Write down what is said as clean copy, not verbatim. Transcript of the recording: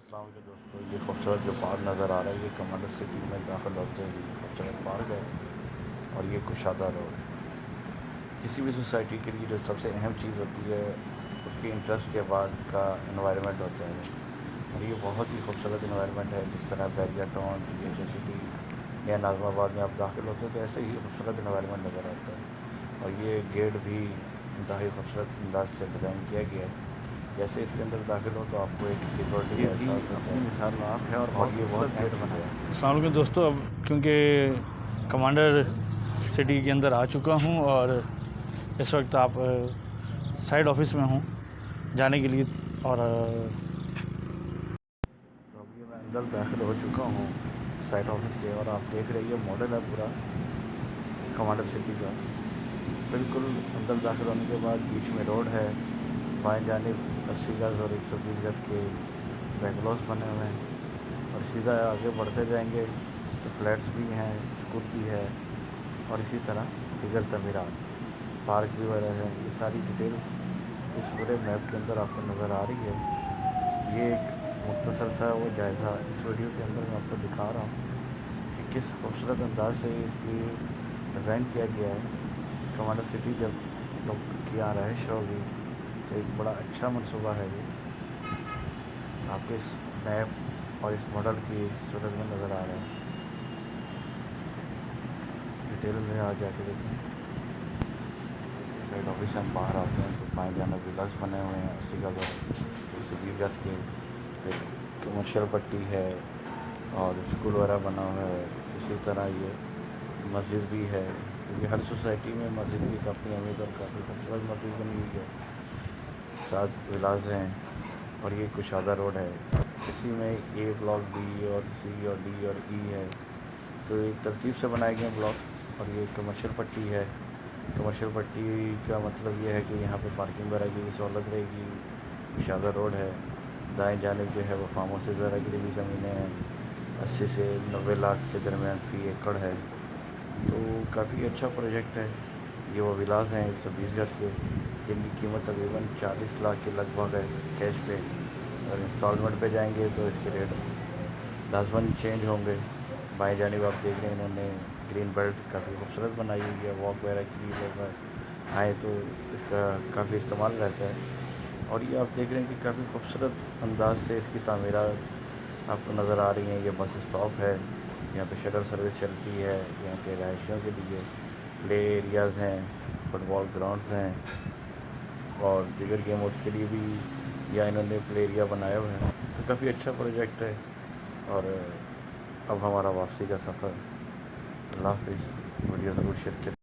السلام علیکم دوستوں، یہ خوبصورت جو پارک نظر آ رہا ہے یہ کمانڈر سٹی میں داخل ہوتے ہیں یہ خوبصورت پارک ہے اور یہ کشادہ روڈ۔ کسی بھی سوسائٹی کے لیے جو سب سے اہم چیز ہوتی ہے اس کے انٹرسٹ کے بعد کا انوائرمنٹ ہوتا ہے، اور یہ بہت ہی خوبصورت انوائرمنٹ ہے۔ جس طرح بیریا ٹاؤن یہ سٹی یا ناظم آباد میں آپ داخل ہوتے ہیں تو ایسے ہی خوبصورت انوائرمنٹ نظر آتا ہے، اور یہ گیٹ بھی انتہائی خوبصورت انداز سے ڈیزائن کیا گیا ہے۔ جیسے اس کے اندر داخل ہو تو آپ کو ایک سیکورٹی کا احساس ہوتا ہے، مثال آپ ہے اور یہ بہت گیٹ بنا ہے۔ السلام علیکم دوستوں، اب کیونکہ کمانڈر سٹی کے اندر آ چکا ہوں اور اس وقت آپ سائڈ آفس میں ہوں جانے کے لیے، اور تو اب یہ میں اندر داخل ہو چکا ہوں سائٹ آفس کے، اور آپ دیکھ رہے یہ ماڈل ہے پورا کمانڈر سٹی کا۔ بالکل اندر داخل ہونے کے بعد بیچ میں روڈ ہے، بائیں جانب 80 گز اور 120 گز کے بینگلوز بنے ہوئے ہیں، اور سیدھا آگے بڑھتے جائیں گے تو فلیٹس بھی ہیں، اسکول بھی ہے، اور اسی طرح دیگر تعمیرات، پارک بھی وغیرہ ہیں۔ یہ ساری ڈیٹیلز اس پورے میپ کے اندر آپ کو نظر آ رہی ہے۔ یہ ایک مختصر سا وہ جائزہ اس ویڈیو کے اندر میں آپ کو دکھا رہا ہوں کہ کس خوبصورت انداز سے اس کی ڈیزائن کیا گیا ہے۔ کمانڈر سٹی جب لوگ کی رہائش ہوگی تو ایک بڑا اچھا منصوبہ ہے یہ، آپ کو اس میپ اور اس ماڈل کی صورت میں نظر آ رہا ہے۔ ڈیٹیل میں آ جا کے دیکھیں، سائڈ آفس سے ہم باہر آتے ہیں تو بائیں جانب ولاس بنے ہوئے ہیں 80 گز اور 120 گز کے، ایک کمرشل پٹی ہے اور اسکول وغیرہ بنا ہوا ہے۔ اسی طرح یہ مسجد بھی ہے، کیونکہ ہر سوسائٹی میں مسجد کی کافی اہمیت اور کافی خوبصورت مسجد بنی ہوئی ہے۔ ساتھ ولاز ہیں، اور یہ کشادہ روڈ ہے، اسی میں اے بلاک، بی اور سی اور ڈی اور ای ہے، تو ایک ترتیب سے بنائے گئے بلاک۔ اور یہ کمرشل پٹی ہے، کمرشل پٹی کا مطلب یہ ہے کہ یہاں پہ پارکنگ وغیرہ کی بھی سہولت رہے گی۔ کشادہ روڈ ہے، دائیں جانب جو ہے وہ فارم ہاؤسز وغیرہ کے لیے بھی زمینیں ہیں، 80 سے 90 لاکھ کے درمیان فی ایکڑ ہے، تو کافی اچھا پروجیکٹ ہے۔ یہ وہ ولاز ہیں 120 گز کے، جن کی قیمت تقریباً 40 لاکھ کے لگ بھگ ہے کیش پہ، اور انسٹالمنٹ پہ جائیں گے تو اس کے ریٹ لازماً چینج ہوں گے۔ بائیں جانب آپ دیکھ رہے ہیں انہوں نے گرین بیلٹ کافی خوبصورت بنائی ہوئی ہے، واک وغیرہ کے لیے لوگ آئیں تو اس کا کافی استعمال رہتا ہے۔ اور یہ آپ دیکھ رہے ہیں کہ کافی خوبصورت انداز سے اس کی تعمیرات آپ کو نظر آ رہی ہیں۔ یہ بس اسٹاپ ہے، یہاں پہ شٹل سروس چلتی ہے، یہاں کے رہائشیوں کے لیے پلے ایریاز ہیں، فٹ بال گراؤنڈز ہیں، اور دیگر گیمز کے لیے بھی یا انہوں نے پلے ایریا بنایا ہوا ہے، تو کافی اچھا پروجیکٹ ہے۔ اور اب ہمارا واپسی کا سفر۔ اللہ حافظ، ویڈیو ضرور شیئر کریں۔